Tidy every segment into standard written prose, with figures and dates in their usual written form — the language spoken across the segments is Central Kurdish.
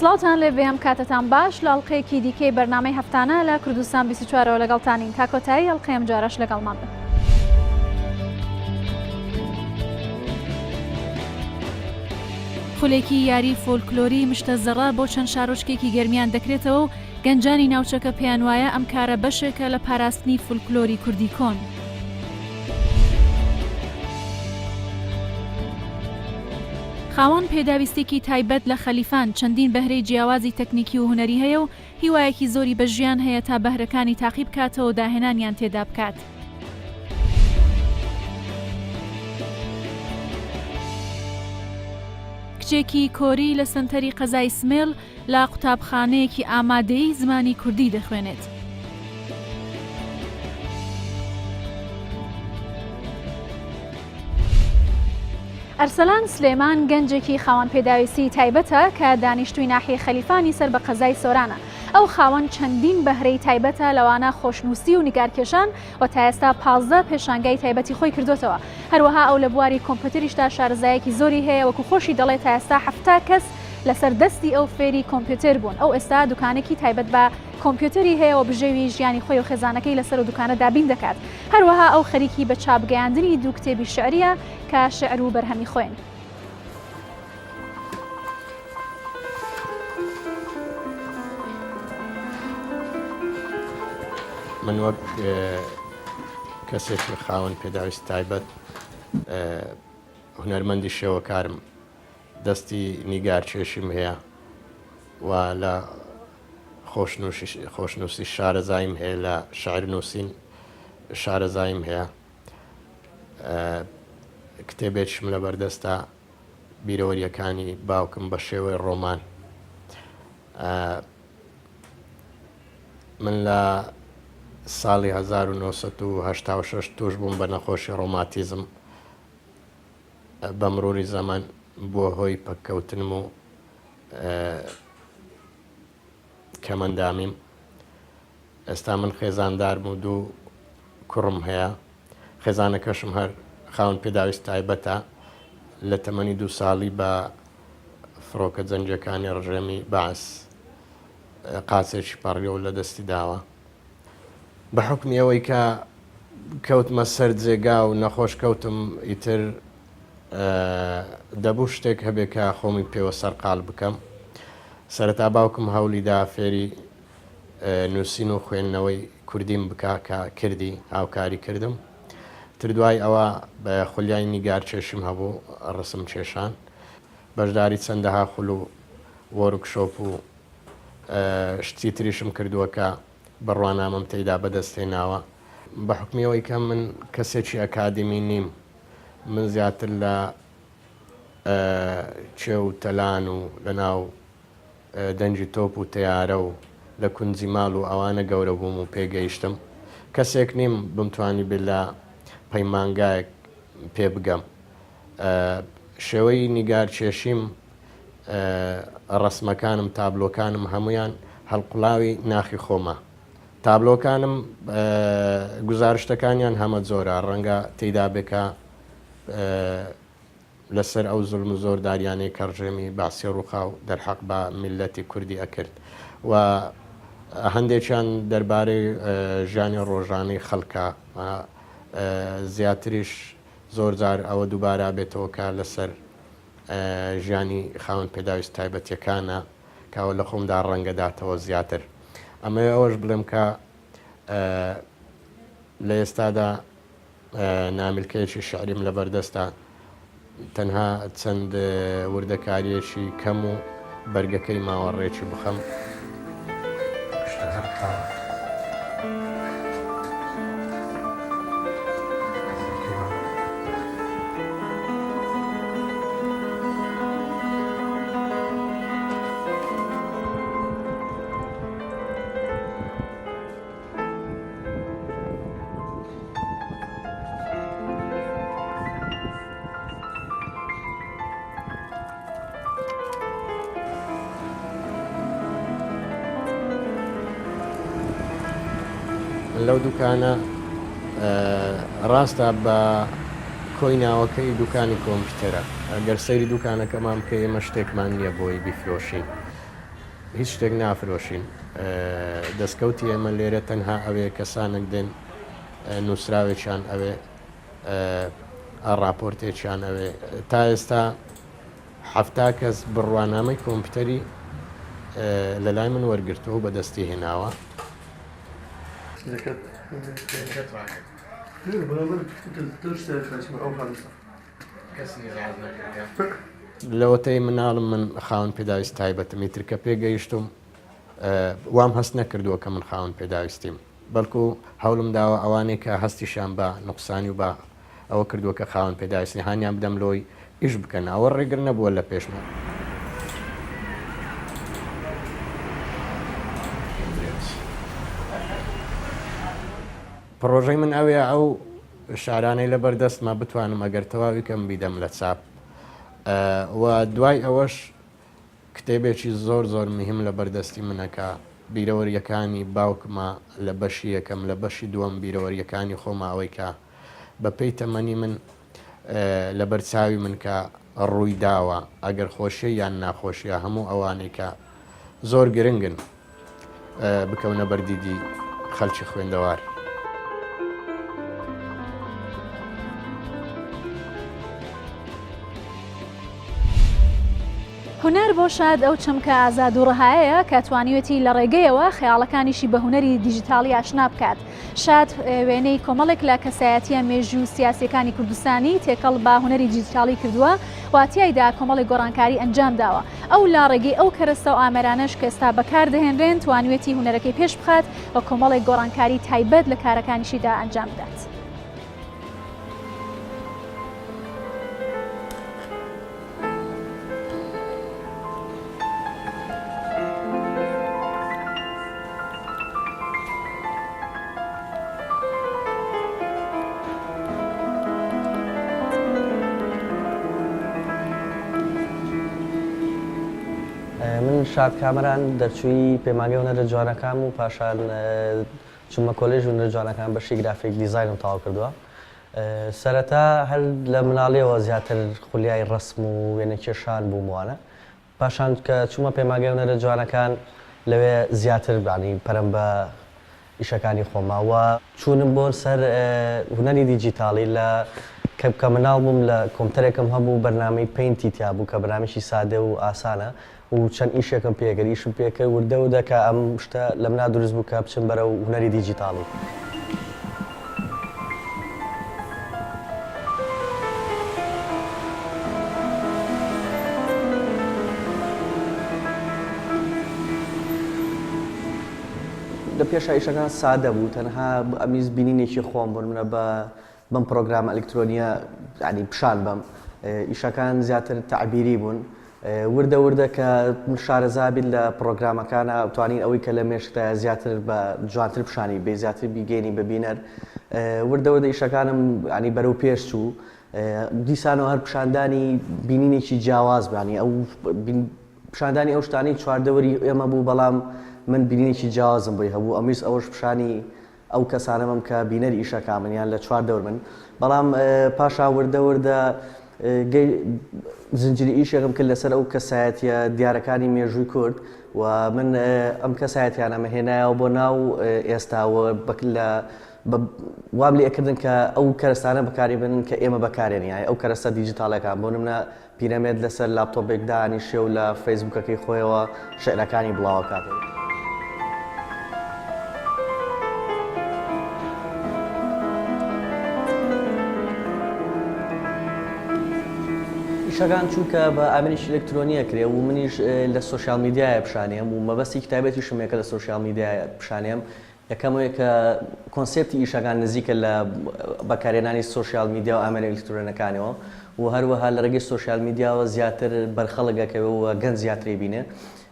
سڵاوتان لێ بێ ئەم کاتتان باش لە ئەڵقەیەکی دیکەی بەرنامەی هەفتانە لە کوردستان 24ەوە لەگەڵتانین تا کۆتایی ئەڵقەی ئەم جارەش لەگەڵمان بن. خولێکی یاری فۆلکلۆری مشتەزەڕە بۆ چەند شارۆچکێکی گەرمیان دەکرێتەوە و گەنجانی ناوچەکە پێیان وایە ئەم کارە بەشێکە لە پاراستنی فۆلکلۆری کوردی کۆن. خاوەن پێداویستێکی تایبەت لە خەلیفان چەندین بەهرەی جیاوازی تەکنیکی و هونەری هەیە و هیوایەکی زۆری بە ژیان هەیە تا بەهرەکانی تاقی بکاتەوە و داهێنانیان تێدا بکات. کچێکی کۆری لە سنتەری قەزای سمێڵ لە قوتابخانەیەکی ئامادەی زمانی کوردی دەخوێنێت. ئەرسەلان سلێمان گەنجێکی خاوەن پێداویستی تایبەتە کە دانیشتووی ناحیە خەلیفانی سەر بە قەزای سۆرانە. ئەو خاوەن چەندین بەهرەی تایبەتە لەوانە خۆشنووسی و نیگارکێشان و تا ئێستا 15 پێشانگای تایبەتی خۆی کردوتەوە. هەروەها ئەو لە بواری کۆمپیوتەریشدا شارەزایەکی زۆری هەیە وەکو خۆشی دەڵێت تا ئێستا 7 کەس لەسەر دەستی ئەو فێری کۆمپیوتەر بوون. ئەو ئێستا دوکانێکی تایبەت بە کۆمپیوتەری هەیە و بژێوی ژیانی خۆی و خێزانەکەی لەسەر و دوکانە دابین دەکات. هەروەها ئەو خەریکی بە چاپگەیاندنی دوو کتێبی شعریە کە شعر و بەرهەمی خۆین. من وەک کەسێکی خاوەن پێداویست تایبەت هونەرمەندی شێوەکارم دەستی نیگار چێشیم هەیە و لە خۆشنووسی شارەزایم هەیە لە شاعر نووسین شارەزایم هەیە. کتێبێکشم لە بەردەستە بیرەوەریەکانی باوکم بە شێوەی ڕۆمان. من لە ساڵی 1986 توش بووم بە نەخۆشی ڕۆماتیزم. بە مروری زەمان بووە هۆی پەککەوتنم و کەمەندامیم. ئێستا من خێزاندارم و دوو کوڕم هەیە. خێزانەکەشم هەر خاوەن پێداویست تایبەتە لە تەمەنی 2 ساڵی بە فڕۆکە جەنجەکانی ڕژێمی باس قاچێکی پەڕیە و لە دەستی داوە. بە حکمی ئەوەی کە کەوتمە سەر جێگا و نەخۆش کەوتم ئیتر دەبوو شتێک هەبێت کە خۆمی پێوە سەرقال بکەم. سەرەتا باوکم هەولیدا فێری نووسین و خوێندنەوەی کوردیم بکە کە کردی هاوکاری کردم. تر دوای ئەوە بە خولیای نیگار چێشم هەبوو ڕسم چێشان. بەشداری چەندەها خول و وەرکشۆپ و شتی تریشم کردووە کە بڕوانامەم تێیدا بەدەستێناوە. بە حکمیەوەی کە من کەسێکی ئەکادمی نیم. من زیاتر لە چێ و تەلان و لەناو دەنجی تۆپ و تیارە و لە کونجی ماڵ و ئەوانە گەورە بووم و پێگەیشتم. کەسێک نیم بمتوانی بێت لە پەیمانگایەک پێ بگەم. شێوەی نیگار چێشیم ڕەسمەکانم تابلۆکانم هەمویان هەڵقوڵاوی ناخی خۆمە. تابلۆکانم گزارشتەکانیان هەمە جۆرە ڕەنگە تێیدا بێکە لەسەر ئەو زوڵم و زۆرداریانەی کە ڕژێمی باسی ڕووخاو دەرحەق بە میلەتی کوردی ئەکرد و هەندێکیان دەربارەی ژیانی ڕۆژانەی خەڵکە زیاتریش زۆر جار ئەوە دووبارە بێتەوە کە لەسەر ژیانی خاوەن پێداویست تایبەتیەکانە کاوە لە خۆمدا ڕەنگەداتەوە زیاتر. ئەمە ئەوەش بڵێم کە لە ئێستادا نامیلکەیەکی شعریم لە بەردەستە تەنها چەند وردەکاریەکی کەم و بەرگەکەی ماوەڕێکی بخەم. لەو دوکانە ڕاستە بە کۆیناوەکەی دوکانی کۆمپیوتەرە. ئەگەر سەیری دوکانەکەمان بکە ئێمە شتێکمان نییە بۆی بیفرۆشین. هیچ شتێک نافرۆشین دەستکەوتی ئێمە لێرە تەنها ئەوێ کەسانێک دێن نووسراوێکیان ئەوێ ڕاپۆرتێکیان ئەوێ تا ئێستا 70 کەس بڕوانامەی کۆمپیوتەری لە لای من وەرگرتەوە بە دەستی هێناوە لەوەتەی مناڵم من خاوەن پێداویست تایبەتمی ترکە پێگەیشتم وام هەست نەکردووە کە من خاوەن پێداویستیم بەڵکو هەوڵم داوە ئەوانەی کە هەستیشان بە نوقسانی و بە ئەوە کردووە کە خاوەن پێداویستی هانیان بدەم لۆی ئیش بکەن ئەوە ڕێگر نەبووە لە پێشمە پرۆژەی من ئەوێ ئەو شارانەی لە بەردەستمە بتوانم ئەگەر تەواوی کەم بیدەم لە چاپ و دوای ئەوەش کتێبێکی زۆر زۆر مهم لە بەردەستی منەکە بیرەوەریەکانی باوکمە لە بەشی یەکەم لە بەشی دووەم بیرەوەریەکانی خۆماوەی کە بەپێی تەمەنی من لە بەرچاوی من کە ڕووی داوە ئەگەر خۆشیە یان ناخۆشیە هەموو ئەوانەی کە زۆر گرنگن بکەونە بەردیدی خەڵکی خوێندەوار. هونەر بۆ شاد ئەو چەمکە ئازاد و ڕەهایەیە کە توانیوێتی لە ڕێگەیەوە خەیاڵەکانیشی بە هونەری دیجیتاڵی ئاشنا بکات. شاد وێنەی کۆمەڵێک لە کەسایەتیە مێژوو و سیاسیەکانی کوردستانی تێکەڵ بە هونەری دیجیتاڵی کردووە واتیایدا کۆمەڵی گۆڕانکاری ئەنجام داوە. ئەو لا ڕێگەی ئەو کەرەستە و ئامێرانەش کە ئێستا بەکاردەهێنرێن توانیوێتی هونەرەکەی پێش بخات و کۆمەڵێک گۆڕانکاری تایبەت لە کارەکانیشیدا ئەنجام بدات. من شاد کامەران دەرچووی پێمانگەی هونەرە جوانەکان و پاشان چوومە کۆلێژ هونەرە جوانەکان بەشی گرافیک دیزاینم تەواو کردووە. سەرەتا هەر لە مناڵیەوە زیاتر خولیای ڕسم و وێنە کێشان بووموانە. پاشان کە چوومە پێمانگەی هونەرە جوانەکان لەوێ زیاتر بانی پەرم بە ئیشەکانی خۆماوە چوونم بۆ سەر هونەری دیجیتاڵی لە کە مناڵ بووم لە کۆمپیوتەرێکم هەبوو بەرنامەی پەینتی تیا بوو کە بەرنامێکی سادە و ئاسانە و چەند ئیشێکم پێکرد ئیشم پێکرد وردە کە ئەم شتە لە منا دروست بوو کە بچم بەرە و هونەری دیجیتاڵی. لە پێشە ئیشەکان سادە بوو تەنها ئەمیز بینینێکی خۆم بوون منە بەم پرۆگرام ئەلکترۆنیە ینی پیشان بەم ئیشەکان زیاتر تعبیری بوون. وردە کە شارەزابیت لە پرۆگرامەکانە توانین ئەوەی کە لە مێشکتە زیاتر بە جوانتر پیشانی بێ زیاتر بیگەینی ببینەر. وردە ئیشەکانم ینی بەرەو پێش چوو دیسانەوە هەر پیشاندانی بینینێکی جیاواز بانی ئەو پیشاندانی ئەو شتانی چواردەوەری ئێمە بوو بەڵام من بینینێکی جیاوازم بۆی هەبوو ئەمیس ئەوەش پیشانی ئەو کەسانەمەم کە بینەری ئیشەکانیان لە چواردەوەر من بەڵام پاشا وردە زنجیری ئیشێکم کرد لەسەر ئەو کەسایەتیە دیارەکانی مێژووی کورد و من ئەم کەسایەتیانەمە هێنایەوە بۆ ناو ئێستاوە وام لێ ئەکردن کە ئەو کەرەستانە بەکاری بن کە ئێمە بەکارێنیایە ئەو کەرەستە دیجیتاڵەکان بۆ نمونە پیرەمێد لەسەر لاپتۆپێک دانیشێ و لە فەیسبوکەکەی خۆیەوە شعرەکانی بڵاوە کاتەوە. ئیشەکان چووکە بە ئامێنیشی ئەلکترۆنیە کرێ و منیش لە سۆشیال میدیایە پیشانیم و مەبەستی کتابێتی شمێکە لە سۆشیال میدیایە پیشانیم یەکەمەوەی کە کۆنسێپتی ئیشەکان نزیکە لە بەکارهێنانی سۆشیال میدیا و ئامێنە ئەلکترۆنیەکانەوە و هەروەها لە ڕێگەی سۆشیال میدیاوە زیاتر بەرخەڵکەکەوە و گەنج زیاتری بینێ.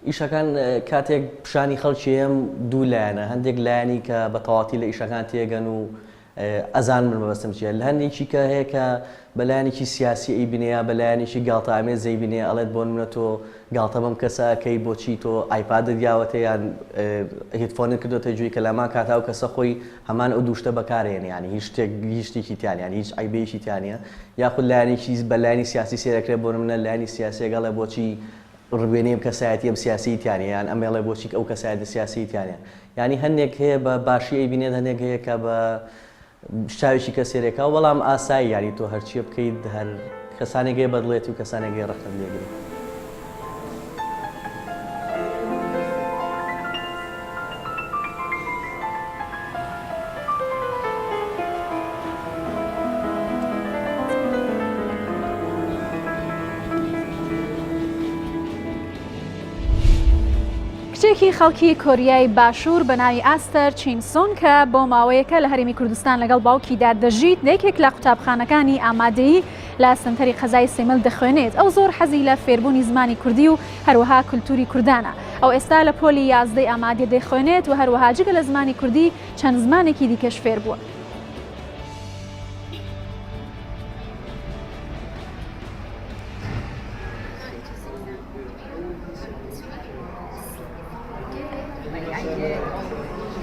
ئیشەکان کاتێک پیشانی خەڵکیەم دوو لایەنە هەندێک لایەنی کە بە تەواتی لە ئیشەکان تێگەن و ئەزان من مەبەستم چیە لە هەندێکی کە هەیە کە بەلایەنێکی سیاسی ئەیبینەیە بەلایەنێکی گاڵتە ئامێز ئەیبینێ ئەڵێت بۆ نمونە تۆ گاڵتە بەم کەسەکەی بۆچی تۆ ئایپادت دیاوەتە یان هیدفۆنت کردوتە جووی کە لەمان کاتا و کەسە خۆی هەمان ئەو دووشتە بەکارێن ینی هیچ شتێکی تیانیان هیچ ئایبێکی تیانە یاخود لایەنێکی بەلایەنی سیاسی سێرەکرێت بۆ نمونە لایەنی سیاسیە گەڵێ بۆچی ڕوێنەی کەسایەتی ئەم سیاسیتیانە یان ئەمێڵێ بۆچی ئەو کەسایەتی سیاسیتیانە ینی هەندێک هەیە بە باشی بینێت هەندێک هەیە کە بە شاوێکی کەسێرێکا بەڵام ئاسایی یاری تۆ هەرچیە بکەیت هەر کەسانێکی بەدڵێت و کەسانێکی ڕقم لێگرێت. کچێکی خەڵکی کۆریای باشوور بە ناوی ئاستەر چینسۆن کە بۆ ماوەیەکە لە هەرێمی کوردستان لەگەڵ باوکیدا دەژیت یەکێک لە قوتابخانەکانی ئامادەیی لە سنتەری قەزای سێمەل دەخوێنێت. ئەو زۆر حەزی لە فێربوونی زمانی کوردی و هەروەها کولتوری کوردانە. ئەو ئێستا لە پۆلی 11 ئامادە دەخوێنێت و هەروەها جگە لە زمانی کوردی چەند زمانێکی دیکەش فێر بووە.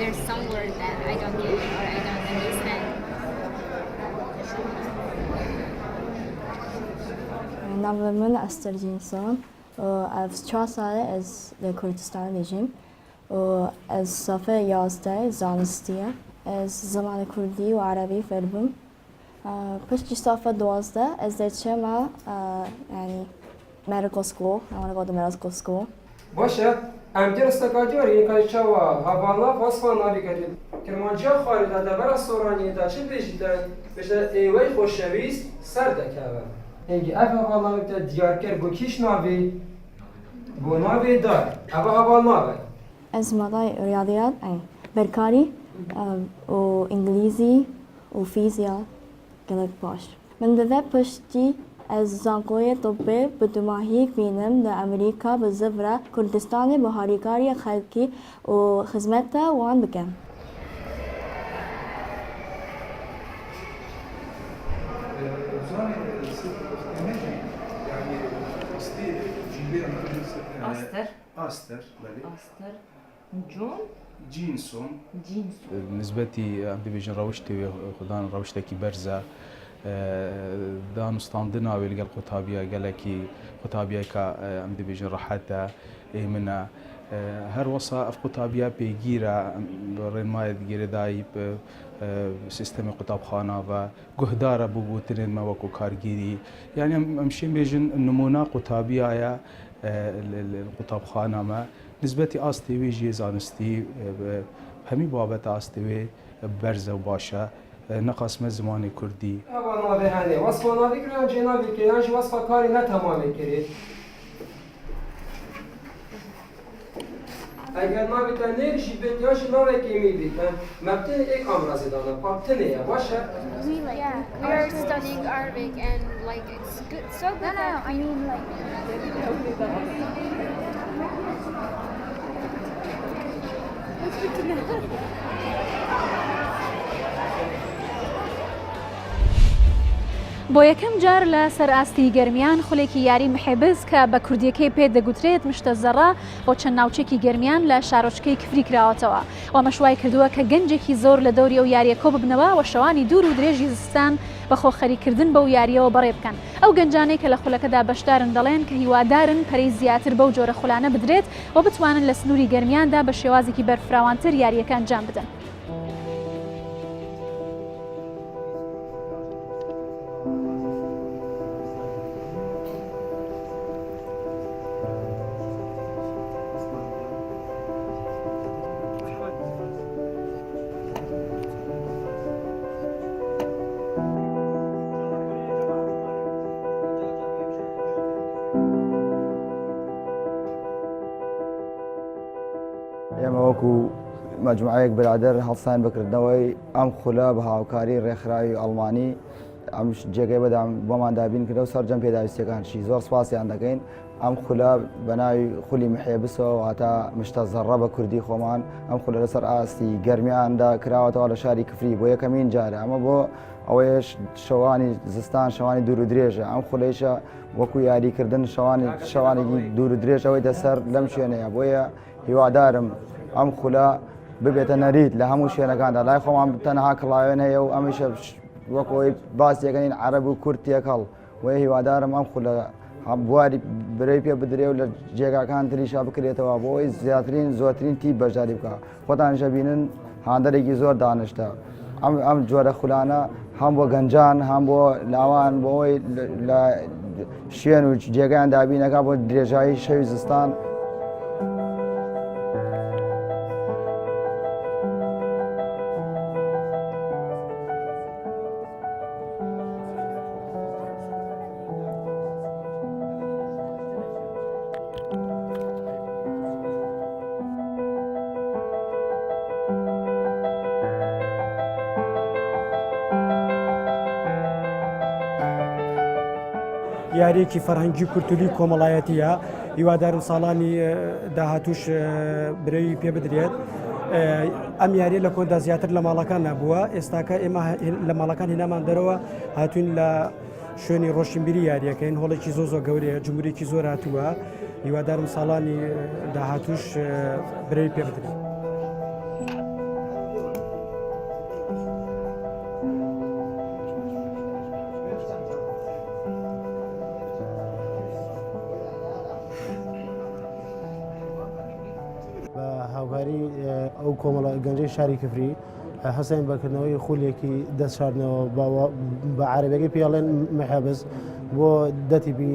There's some word that I don't get or I don't understand. نام أستر جينسون از 4 ساله از کردستان میجیم و از صف 11 زانستیه از زمان کردی و عربی فردم پشت صف 12 از درچما یعنی medical school. I want to go to medical school. باشه ام درستکاریاری که چوا هوالا واسفان ناویگری کرمانجا خارده دبر سورانی دا چه بیشتر بیشتر ایوی خوشویست سر دکاوه اینگی اف هوالا میت دیارکر بو کیش ناوی بو ناوی دار اف هوالا ناوی از مادای ریاضیات برکاری و انگلیزی و فیزیاء گلک باش من دوه پشتی از زانکوی طبی به دماهی بینم در امریکا به زبره کردستان به هاریکاری خلقی و خدمت وان بکم. آستر جینسون نسبتي عم بيجن روشتي خدان روشتكي برزة دانستاندنا ويلقى قطابية قالكي قطابية كا عم بيجن راحتها منا هر وصا في قطابية بيجيرا رين ما يجير دايب سيستم قطاب خانة وجهدارة بوترين ما وكو كارجيري يعني أمشي بيجن نمونا قطابية يا القطاب خانة ما نسبتي آستوي جي زانستي همي بابت آستوي برزة وباشا نقص من زمان كردي. هوا ناوی هنی وصف ناوی کردن جنابی کردن چه وصف کاری نتمامی کرد. اگر ناوی تنیر شی بیتیاش ناوی کمی بیتن مبتن یک امراضی دانه پاپتنه یا باشه. We are studying Arabic and like it's good, so good. No, I mean like. بۆ یەکەم جار لە سەرئاستی گەرمیان خولێکی یاری محێبز کە بە کوردیەکەی پێ دەگوترێت مشتە زەڕا بۆ چەند ناوچێکی گەرمیان لە شارۆچکەی کفری کراوەتەوە و مەشوای کردووە کە گەنجێکی زۆر لە دەوری ئەو یاریە کۆ ببنەوە و شەوانی دوور و درێژی زستان بە خۆخەریکردن بەو یاریەوە بەڕێ بکەن. ئەو گەنجانەی کە لە خولەکەدا بەشدارن دەڵێن کە هیوادارن پەرەی زیاتر بەو جۆرە خولانە بدرێت و بتوانن لە سنووری گەرمیاندا بە شێوازێکی بەرفراوانتر یاریەکە ئەنجام بدەن. ئێمە وەکو مەجموعەیەک برادەر هەڵسان بکردنەوەی ئەم خولە بە هاوکاری ڕێکخراوی ئەڵمانی ئەم جێگەی بەدام بۆمان دابین کردە و سەرجەم پێداویستەکانشی زۆر سپاسیان دەکەین. ئەم خولە بە ناوی خولی محێبسەوە واتە مشتە زەڕە بە کوردی خۆمان ئەم خولە لەسەر ئاستی گەرمیاندا کراوەتەوە لە شاری کفری بۆ یەکەمین جارە ئەمە بۆ ئەوەیەش شەوانی زستان شەوانی دوور و درێژە ئەم خولەیشە وەکو یاریکردن شەوانێکی دوور و درێژەوەی دەسەر لەم شوێنەیە بۆیە هیوادارم ئەم خولە ببێتە نەریت لە هەموو شوێنەکاندا لای خۆمان تەنها کڵاوێن هەیە و ئەمیشە وەکەوەی باسیەکەین عەرەب و کورد تێکەڵ وەیە هیوادارم ئەم خولە بواری برەی پێ بدرێ و لە جێگاکان تریشا بکرێتەوە بۆی زۆرترین تی بەشداری بکە خۆتانشە بینن هاندەرێکی زۆر دانیشتە ئەم جۆرە خولانە هەم بۆ گەنجان هەم بۆ لاوان بۆەوەی لە شوێن و جێگایان دابینەکە بۆ درێژایی شەوی زستان یاریەکی فەرهەنگی کورتولی کۆمەڵایەتیە هیوادارم ساڵانی داهاتوش برەوی پێ بدرێت ئەم یاریە لە کۆندا زیاتر لە ماڵەکان نبووە ئێستاکە ئێمە لە ماڵەکان هێنامان دەرەوە هاتوین لە شوێنی ڕۆشنبیری یاریەکەین هۆڵێکی زۆر گەورەیە جمهورێکی زۆر هاتووە هیوادارم ساڵانی داهاتوش برەوی پێ بدرێت. هاوکاری ئەو کۆمەڵە گەنجەی شاری کفری هەستین بەکردنەوەی خولێکی دەستشاردنەوە بە عربەکەی پێڵێن مەحەبس بۆ دەتیبی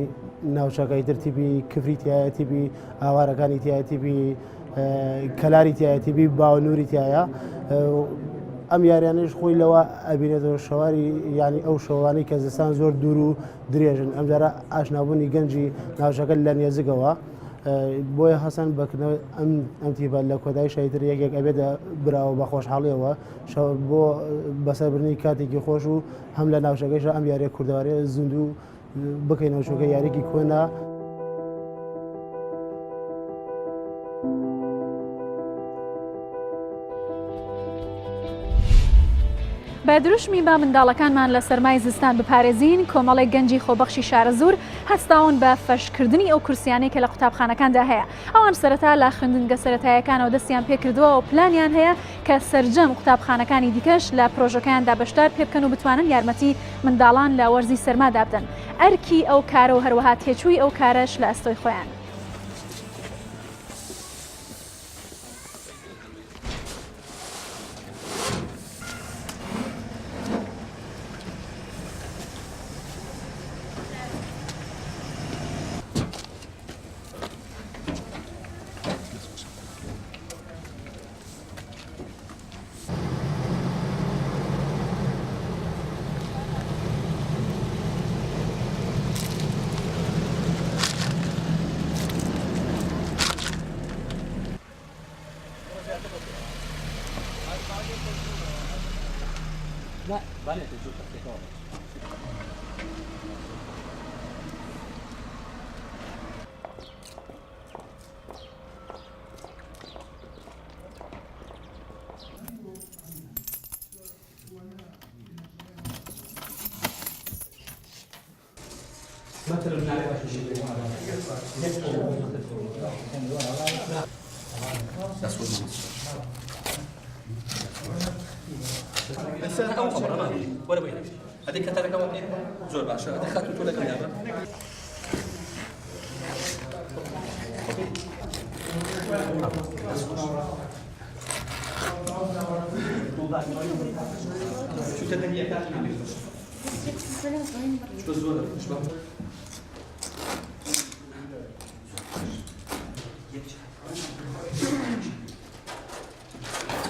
ناوچەکەی ترتیبی کفریتیایە تیبی ئاوارەکانی تایە تیبی کەلاری تایە تیبی باونووری تایە ئەم یاریانش خۆی لەوە ئەبینێتەوە شەواری ینی ئەو شەوانەی کە زستان زۆر دوور و درێژن ئەمجارە ئاشنابوونی گەنجی ناوچەکە لە نێزگەوە بۆیە هەسان بکردنەوە ئەم تیبە لە کۆدای شایتر یەکێک ئەبێتە براوە بە خۆشحاڵیەوە بۆ بەسەربرنی کاتێکی خۆش و هەم لە ناوچەکەیش ئەم یاریە کوردەوارێ زیندوو بکەینەوە چونکە یاریێکی کۆنا بە دروشمی با منداڵەکانمان لە سەرمای زستان بپارێزین کۆمەڵێک گەنجی خۆبەخشی شارە زوور هەستاون بە فەشکردنی ئەو کورسیانەی کە لە قوتابخانەکاندا هەیە ئەوان سەرەتا لە خوێندنگە سەرەتاییەکانەوە دەستیان پێکردووە و پلانیان هەیە کە سەرجەم قوتابخانەکانی دیکەش لە پرۆژەکەیاندا بەشدار پێ بکەن و بتوانن یارمەتی منداڵان لە وەرزی سەرمادا بدەن ئەرکی ئەو کارە و هەروەها تێچووی ئەو کارەش لە ئەستۆی خۆیان. هذيك تاعك زور باشا هذيك خاطر تقول لك اللعبه شو تدري كاش شو زور شو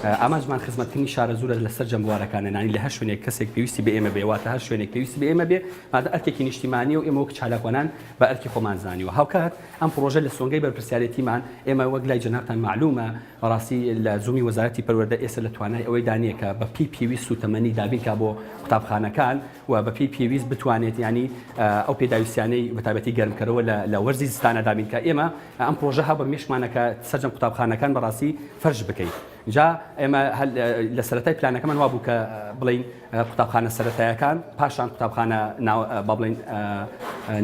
ئاماژمان خزمەتکردنی شارە زوورە لەسەر جەمبوارەکانە نانی لە هەر شوێنێک کەسێک پێویستی بە ئێمە بێواتە هەر شوێنێک پێویستی بە ئێمە بێ مادە ئەرکێکی نیشتیمانی و ئێمە وەک چالاکوانان بە ئەرکی خۆمان زانیوە هاوکات ئەم پرۆژە لە سۆنگەی بەرپرسیارەتیمان ئێمە وەک لای جەنابتان معلومە بەڕاستی لە زومی وەزارەتی پەروەردە ئێستا لە توانای ئەوەی دانیەکە بە پێویست و تەمەنی دابینکە بۆ قوتابخانەکان و بە پێویست بتوانێت ینی ئەو پێداویستیانەی بەتابەتی گەرمکەرەوە لە وەرزی زستانە دابینکە ئێمە ئەم پرۆژە هەبە مێشمانەکە سەرجەم قوتابخانەکان بەڕاستی فەرش بکەین جا ئێمە لە سەرەتای پلانەکەمان وا بوو کە بڵین قوتابخانە سەرەتاییەکان پاشان قوتابخانە بڵین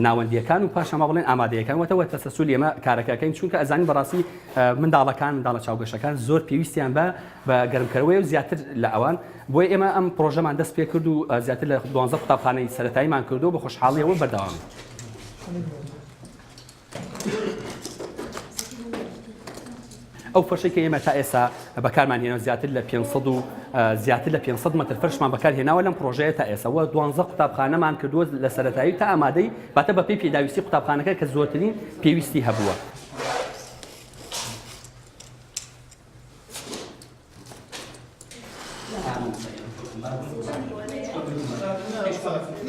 ناوەندیەکان و پاشان بڵین ئامادەیەکان وەتەوە تەسەسولی ئێمە کارەکەەکەین چونکە ئەزانی بەڕاستی منداڵە چاوگەشەکان زۆر پێویستیان بە گەرمکەرەوەی و زیاتر لە ئەوان بۆی ئێمە ئەم پرۆژەمان دەست پێ کرد و زیاتر لە 12 قوتابخانەی سەرەتاییمان کردو بە خۆشحاڵیەوە بەردەوام ئەو فەرشی کە ئێمە تا ئێستا بەکارمانهێنەوە زیاتر لە 500 مەتر فەرشمان بەکارهێناوە لەم پرۆژەیە تا ئێستا 12 قوتابخانەمان کردووە لە سەرەتایی تا ئامادەی باتە بە پێی پێداویستی قوتابخانەکە کە زۆرترین پێویستی هەبووە.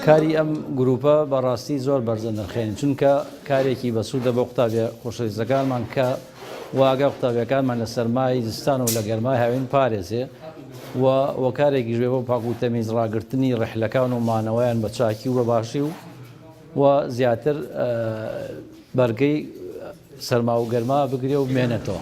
کاری ئەم گروپە بەڕاستی زۆر بەرزە نرخێن چونکە کارێکی بەسوودە بە قوتابیە خۆشەویستەکانمان کە واگە قوتابیەکانمان لە سەرمای زستان و لە گەرمای هاوین پارێزێ و کارێکی ژێ بۆ پاک و تەمیز ڕاگررتنی ڕحلەکان و مانەوەیان بە چاکی و بە باشی و زیاتر بەرگەی سەرما و گەرما بگرێ و بمێنێتەوە.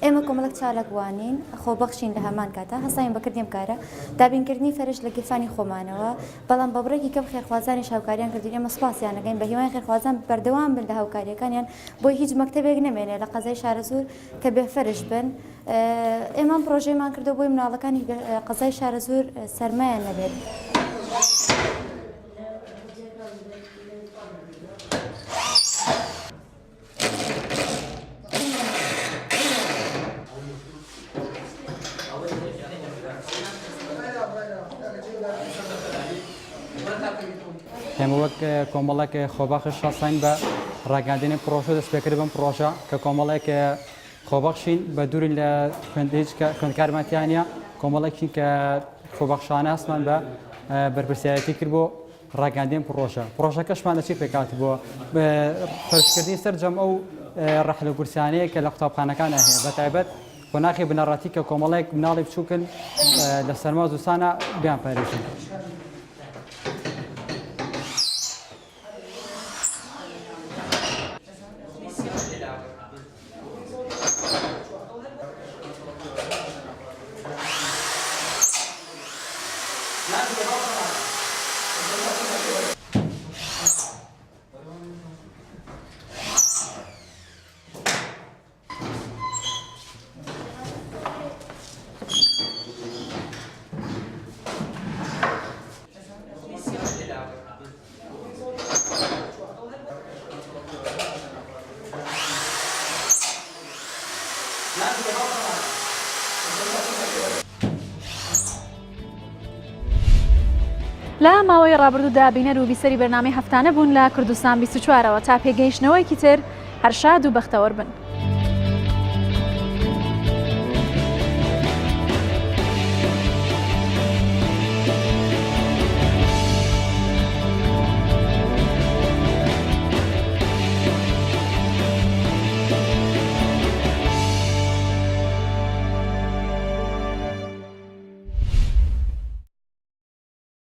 ئێمە کۆمەڵک چالاکوانین خۆبەخشین لە هەمان کاتە هەستاین بەکردیم کارە دابینکردنی فەرش لە گیرفانی خۆمانەوە بەڵام بەبڕێکی کەم خێرخوازانی هاوکاریان کردین ئێمە سوپاسیان نەگەین بە هیوای خێرخوازان بەردەوام بن لە هاوکاریەکانیان بۆی هیچ مەکتەبێک نەمێنێ لە قەزای شارەزور کە بێفەرش بن ئێمە پرۆژەیمان کردو بۆی مناڵەکانی قەزای شارەزور سەرمایان نەبێت. ئێمە وەک کۆمەڵێک خۆبەخش شاساین بە ڕاگەاندنی پرۆژە دەستپێکرد بم پرۆژە کە کۆمەڵێک خۆبەخشین بە دووری لە خوێندکارمەتیانە کۆمەڵێکی کە خۆبەخشانە هەستمان بە بەرپرسیایەتی کرد بۆ ڕاگەاندنی پرۆژەکەشمان لە چی پێکات بۆ پەرشکردنی سەرجەم ئەو ڕەحلە گورسیانەیە کە لە قوتابخانەکانە هەیە بەتایبەت قۆناغی بنەڕەتی کە کۆمەڵێک مناڵی بچووکن لە سەرما زوستانە بیان پارێزن. لە ماوەی ڕابردوودا بینەر و بیسەری بەرنامەی هەفتانە بوون لە کوردستان 24ەوە تا پێگەیشتنەوەیکی تر هەر شاد و بەختەوەر بن.